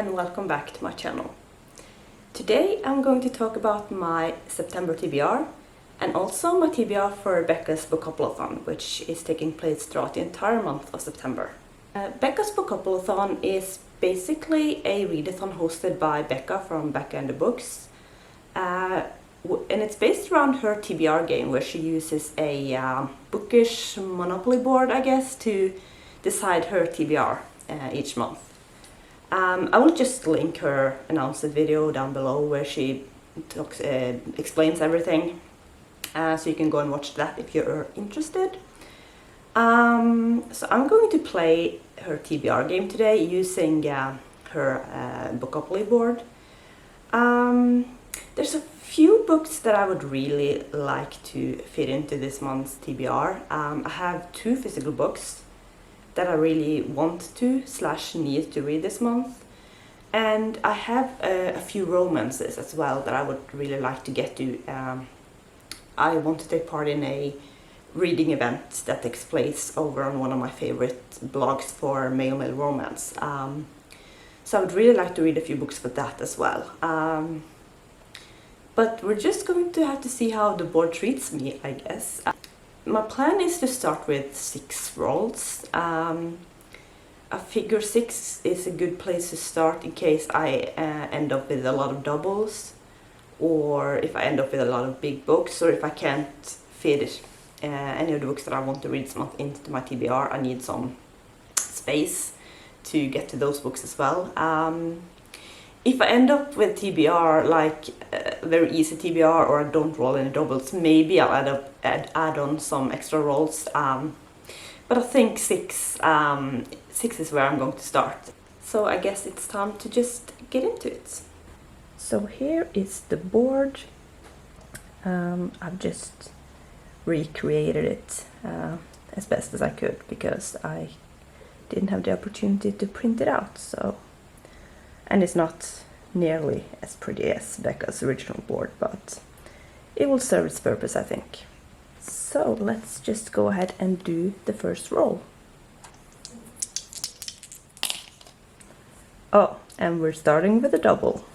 and welcome back to my channel. Today I'm going to talk about my September TBR and also my TBR for Becca's Bookoplathon, which is taking place throughout the entire month of September. Becca's Bookoplathon is basically a readathon hosted by Becca from Becca and the Books. And it's based around her TBR game, where she uses a bookish Monopoly board, I guess, to decide her TBR each month. I will just link her announced video down below where she explains everything, so you can go and watch that if you're interested. So I'm going to play her TBR game today using her bookopoly board. There's a few books that I would really like to fit into this month's TBR. I have two physical books that I really want to / need to read this month, and I have a few romances as well that I would really like to get to. I want to take part in a reading event that takes place over on one of my favorite blogs for male romance, so I would really like to read a few books for that as well. But we're just going to have to see how the board treats me, I guess. My plan is to start with 6 rolls. I figure 6 is a good place to start in case I end up with a lot of doubles, or if I end up with a lot of big books, or if I can't fit any of the books that I want to read this month into my TBR. I need some space to get to those books as well. If I end up with TBR, like a very easy TBR, or I don't roll any doubles, maybe I'll add on some extra rolls. But I think 6 is where I'm going to start. So I guess it's time to just get into it. So here is the board. I've just recreated it as best as I could because I didn't have the opportunity to print it out. And it's not nearly as pretty as Becca's original board, but it will serve its purpose, I think. So let's just go ahead and do the first roll. Oh, and we're starting with a double.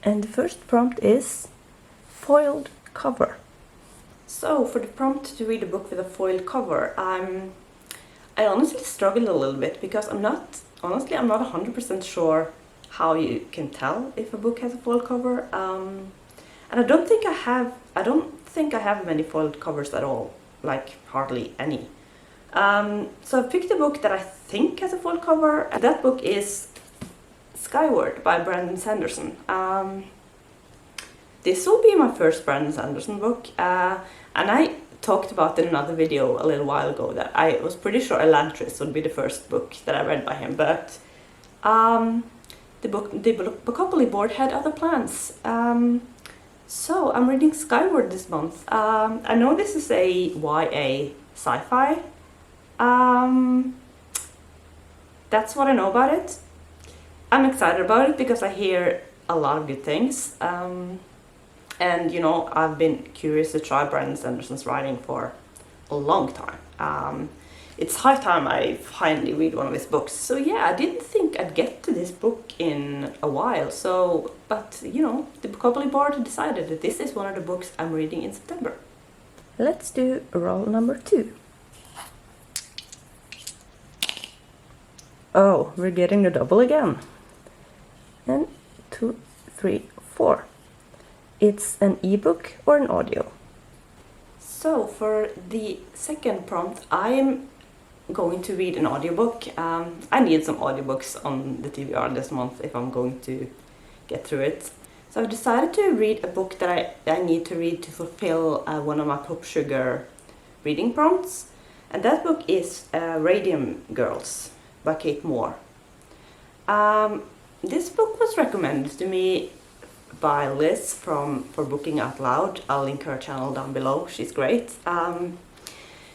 And the first prompt is foiled cover. So for the prompt to read a book with a foiled cover, I honestly struggled a little bit because I'm not 100% sure how you can tell if a book has a foiled cover. And I don't think I have many foiled covers at all, like hardly any. So I picked a book that I think has a foiled cover. That book is Skyward by Brandon Sanderson. This will be my first Brandon Sanderson book, and I talked about in another video a little while ago that I was pretty sure Elantris would be the first book that I read by him, but the Bookopoly board had other plans. So I'm reading Skyward this month. I know this is a YA sci-fi. That's what I know about it. I'm excited about it because I hear a lot of good things. And you know, I've been curious to try Brandon Sanderson's writing for a long time. It's high time I finally read one of his books. So yeah, I didn't think I'd get to this book in a while. But you know, the Bookopoly board decided that this is one of the books I'm reading in September. Let's do roll number 2. Oh, we're getting the double again. And 2, 3, 4. It's an ebook or an audio. So for the second prompt, I'm going to read an audiobook. I need some audiobooks on the TBR this month if I'm going to get through it. So I've decided to read a book that I need to read to fulfill one of my Pop Sugar reading prompts. And that book is Radium Girls by Kate Moore. This book was recommended to me by Liz for Booking Out Loud. I'll link her channel down below. She's great.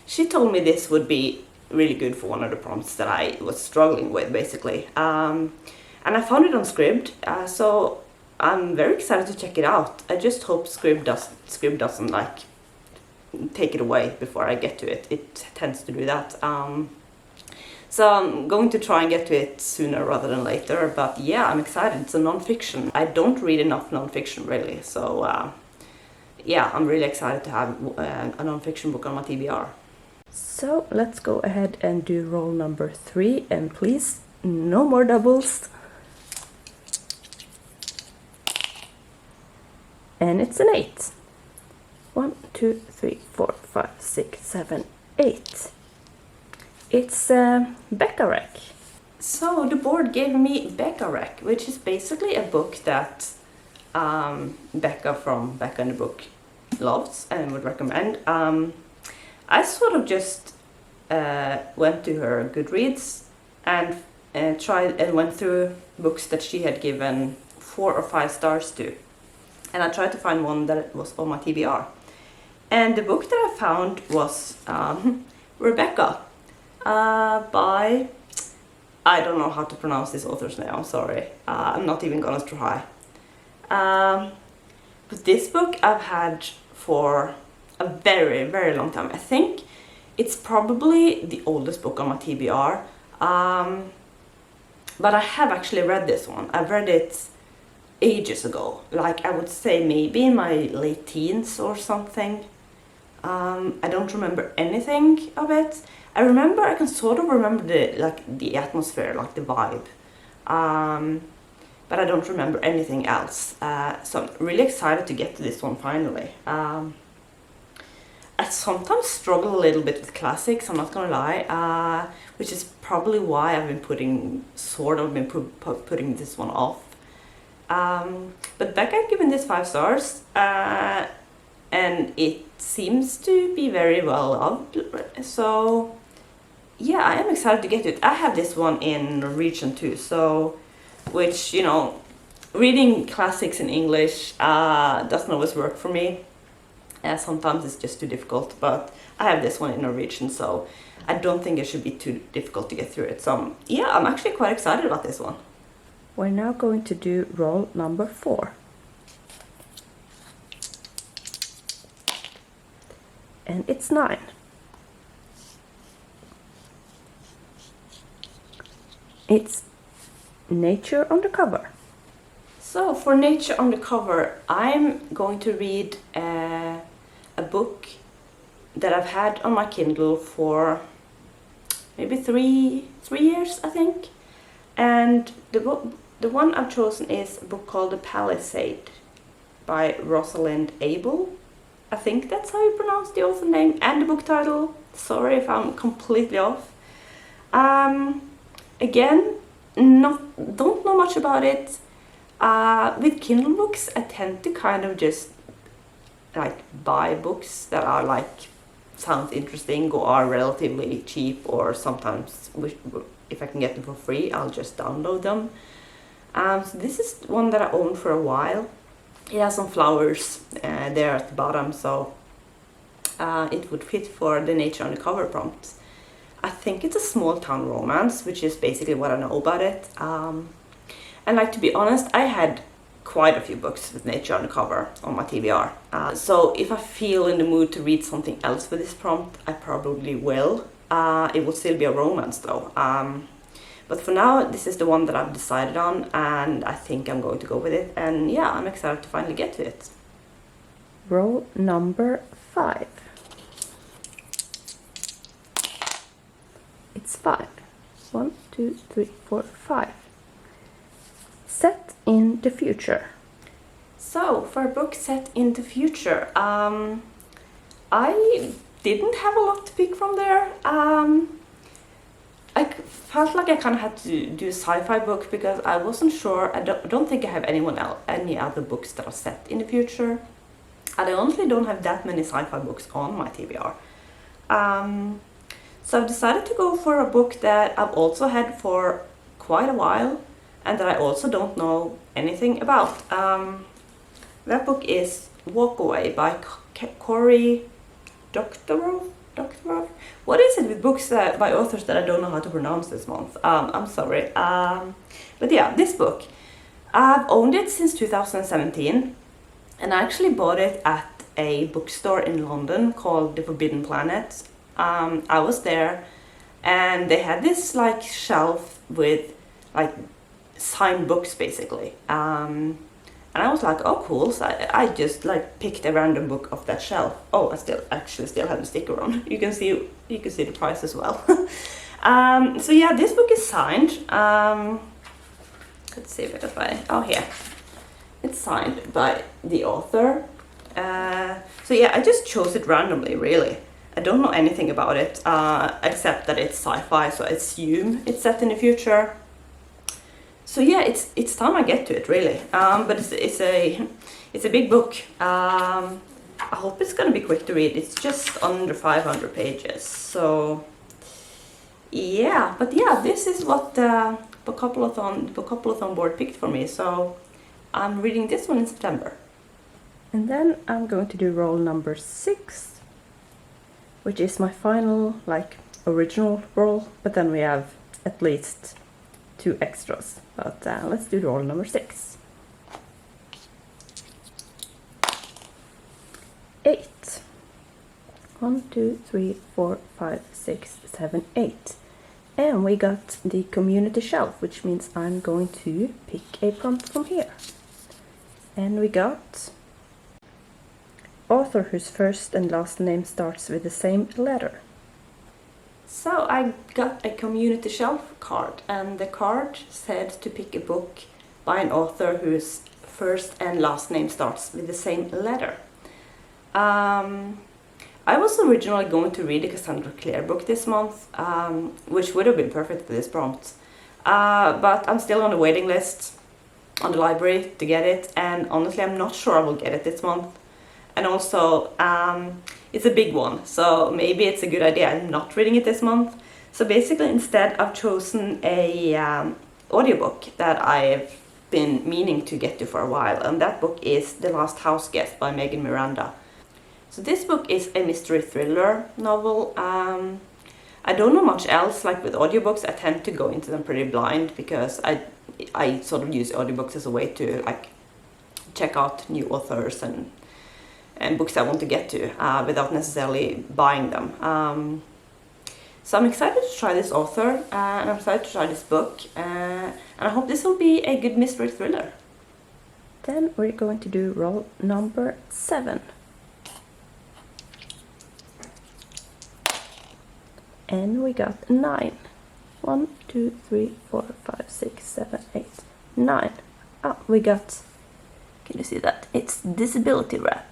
She told me this would be really good for one of the prompts that I was struggling with, basically. And I found it on Scribd, so I'm very excited to check it out. I just hope Scribd doesn't like take it away before I get to it. It tends to do that. So I'm going to try and get to it sooner rather than later, but yeah, I'm excited. It's a non-fiction. I don't read enough non-fiction really, so yeah, I'm really excited to have a non-fiction book on my TBR. So let's go ahead and do roll number 3, and please, no more doubles. And it's an 8. 1, 2, 3, 4, 5, 6, 7, 8. It's BECCA. So the board gave me BECCA, which is basically a book that Becca from Becca in the Book loves and would recommend. I sort of just went to her Goodreads and tried and went through books that she had given 4 or 5 stars to, and I tried to find one that was on my TBR. And the book that I found was Rebecca by, I don't know how to pronounce this author's name, I'm sorry. I'm not even gonna try. But this book I've had for a very, very long time. I think it's probably the oldest book on my TBR. But I have actually read this one. I've read it ages ago. Like, I would say maybe in my late teens or something. I don't remember anything of it. I can sort of remember the atmosphere, like the vibe. But I don't remember anything else. So I'm really excited to get to this one finally. I sometimes struggle a little bit with classics, I'm not gonna lie, which is probably why I've been putting this one off. But Becca had given this 5 stars, and it seems to be very well loved. So yeah, I am excited to get to it. I have this one in Norwegian too, so which, you know, reading classics in English doesn't always work for me. Sometimes it's just too difficult, but I have this one in Norwegian, so I don't think it should be too difficult to get through it. So yeah, I'm actually quite excited about this one. We're now going to do roll number 4. And it's 9. It's Nature on the Cover. So for Nature on the Cover, I'm going to read a book that I've had on my Kindle for maybe three years, I think. And the one I've chosen is a book called The Palisade by Rosalind Abel. I think that's how you pronounce the author name and the book title. Sorry if I'm completely off. Again, don't know much about it. With Kindle books, I tend to kind of just like buy books that are like sounds interesting or are relatively cheap, or sometimes if I can get them for free, I'll just download them. So this is one that I owned for a while. It has some flowers there at the bottom, so it would fit for the Nature on the Cover prompt. I think it's a small town romance, which is basically what I know about it. And like, to be honest, I had quite a few books with Nature on the Cover on my TBR. So if I feel in the mood to read something else with this prompt, I probably will. It will still be a romance though. But for now, this is the one that I've decided on, and I think I'm going to go with it. And yeah, I'm excited to finally get to it. Roll number 5. It's 5. 1, 2, 3, 4, 5. Set in the future. So, for a book set in the future, I didn't have a lot to pick from there. I felt like I kind of had to do a sci-fi book because I wasn't sure. I don't think I have any other books that are set in the future. And I honestly don't have that many sci-fi books on my TBR. So I've decided to go for a book that I've also had for quite a while and that I also don't know anything about. That book is Walk Away by Cory Doctorow. What is it with books by authors that I don't know how to pronounce this month? I'm sorry. But yeah, this book. I've owned it since 2017, and I actually bought it at a bookstore in London called The Forbidden Planet. I was there and they had this like shelf with like signed books basically. And I was like, oh cool, so I just like picked a random book off that shelf. Oh, I still have the sticker on. You can see the price as well. So yeah, this book is signed. Let's see if I oh here. It's signed by the author. So yeah, I just chose it randomly, really. I don't know anything about it, except that it's sci-fi, so I assume it's set in the future. So yeah, it's time I get to it, really. But it's a big book. I hope it's gonna be quick to read. It's just under 500 pages. So yeah, but yeah, this is what the BOOKOPLATHON board picked for me. So I'm reading this one in September. And then I'm going to do roll number 6, which is my final, like, original roll, but then we have at least 2 extras. But let's do roll number 6. 8. 1, 2, 3, 4, 5, 6, 7, 8. And we got the community shelf, which means I'm going to pick a prompt from here. And we got author whose first and last name starts with the same letter. So I got a community shelf card, and the card said to pick a book by an author whose first and last name starts with the same letter. I was originally going to read a Cassandra Clare book this month, which would have been perfect for this prompt. But I'm still on the waiting list on the library to get it, and honestly I'm not sure I will get it this month. And also, it's a big one, so maybe it's a good idea I'm not reading it this month. So basically instead I've chosen a audiobook that I've been meaning to get to for a while, and that book is The Last House Guest by Megan Miranda. So this book is a mystery thriller novel. I don't know much else. Like with audiobooks, I tend to go into them pretty blind because I sort of use audiobooks as a way to like check out new authors and books I want to get to without necessarily buying them. So I'm excited to try this author, and I'm excited to try this book, and I hope this will be a good mystery thriller. Then we're going to do roll number 7. And we got 9. 1, 2, 3, 4, 5, 6, 7, 8, 9. Oh, we got, can you see that? It's disability wrap.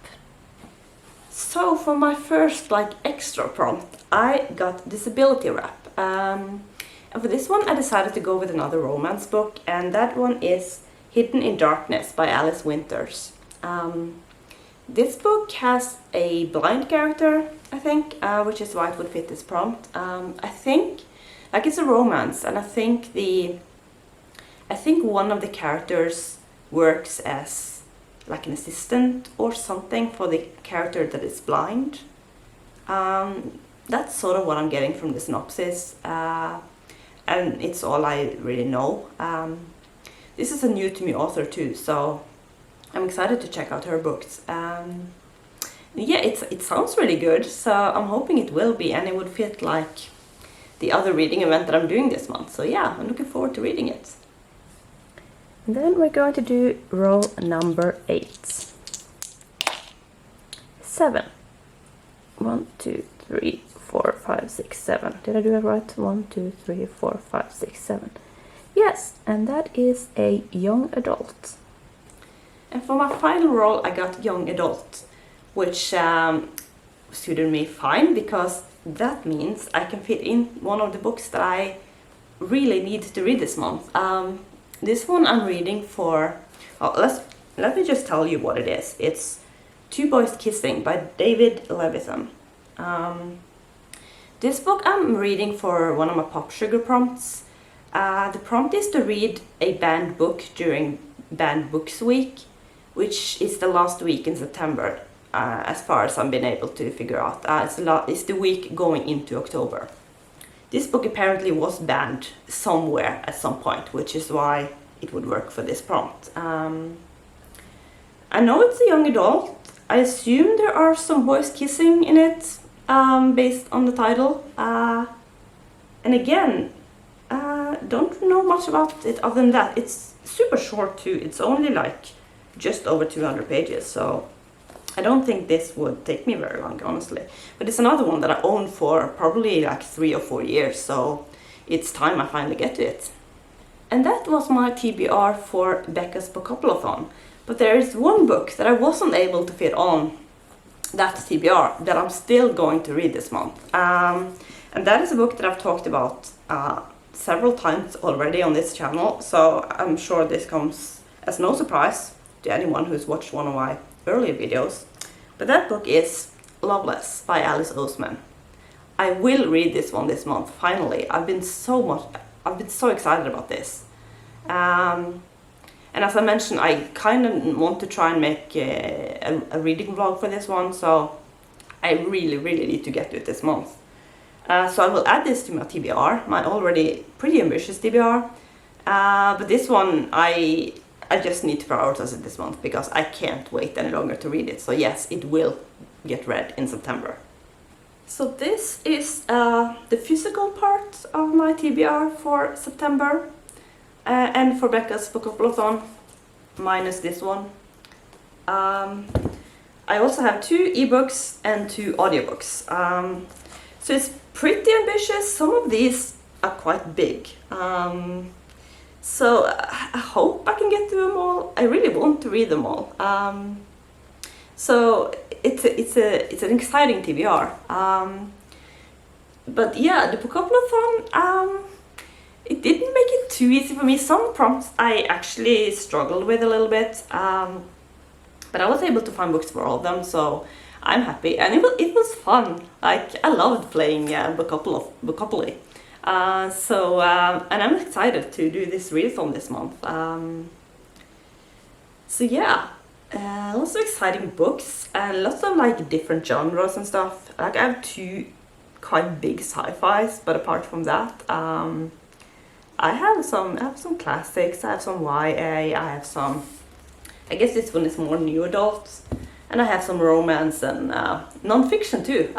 So for my first like extra prompt, I got disability wrap. And for this one I decided to go with another romance book, and that one is Hidden in Darkness by Alice Winters. This book has a blind character, I think, which is why it would fit this prompt. I think, like, it's a romance, and I think one of the characters works as like an assistant or something for the character that is blind. That's sort of what I'm getting from the synopsis, and it's all I really know. This is a new to me author too, so I'm excited to check out her books. Yeah, it sounds really good, so I'm hoping it will be, and it would fit like the other reading event that I'm doing this month. So yeah, I'm looking forward to reading it. And then we're going to do roll number 8. 7. 1, 2, 3, 4, 5, 6, 7. Did I do it right? 1, 2, 3, 4, 5, 6, 7. Yes, and that is a young adult. And for my final roll, I got young adult, which suited me fine, because that means I can fit in one of the books that I really need to read this month. This one I'm reading for, let me just tell you what it is. It's Two Boys Kissing by David Levithan. This book I'm reading for one of my Pop Sugar prompts. The prompt is to read a banned book during Banned Books Week, which is the last week in September, as far as I've been able to figure out. It's the week going into October. This book apparently was banned somewhere at some point, which is why it would work for this prompt. I know it's a young adult. I assume there are some boys kissing in it, based on the title. And again, don't know much about it other than that. It's super short too. It's only like just over 200 pages, so I don't think this would take me very long, honestly. But it's another one that I own for probably like 3 or 4 years, so it's time I finally get to it. And that was my TBR for Becca's Bookoplathon. But there is one book that I wasn't able to fit on that TBR that I'm still going to read this month. And that is a book that I've talked about several times already on this channel, so I'm sure this comes as no surprise to anyone who's watched one of my earlier videos. But that book is Loveless by Alice Oseman. I will read this one this month, finally. I've been so excited about this. And as I mentioned, I kind of want to try and make a reading vlog for this one, so I really need to get to it this month. So I will add this to my TBR, my already pretty ambitious TBR. But this one, I just need to prioritize it this month because I can't wait any longer to read it. So yes, it will get read in September. So this is the physical part of my TBR for September. And for Becca's Bookoplathon, minus this one. I also have 2 ebooks and 2 audiobooks. So it's pretty ambitious. Some of these are quite big. So I hope I can get through them all. I really want to read them all. So it's an exciting TBR. But yeah, the Bookoplathon, it didn't make it too easy for me. Some prompts I actually struggled with a little bit, but I was able to find books for all of them, so I'm happy. And it was fun. Like, I loved playing bookopoly. And I'm excited to do this readathon this month. So yeah, lots of exciting books and lots of like different genres and stuff. Like, I have 2 quite big sci-fis, but apart from that, I have some classics, I have some YA, I have some, I guess this one is more new adult, and I have some romance and non-fiction too.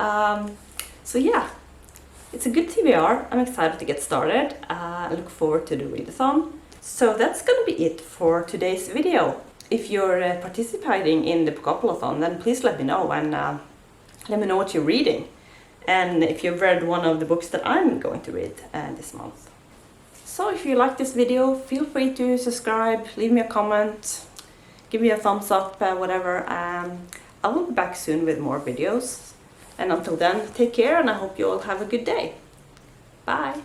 So yeah, it's a good TBR. I'm excited to get started. I look forward to the readathon. So that's gonna be it for today's video. If you're participating in the Bookoplathon, then please let me know and let me know what you're reading. And if you've read one of the books that I'm going to read this month. So if you like this video, feel free to subscribe, leave me a comment, give me a thumbs up, whatever. I will be back soon with more videos. And until then, take care and I hope you all have a good day. Bye!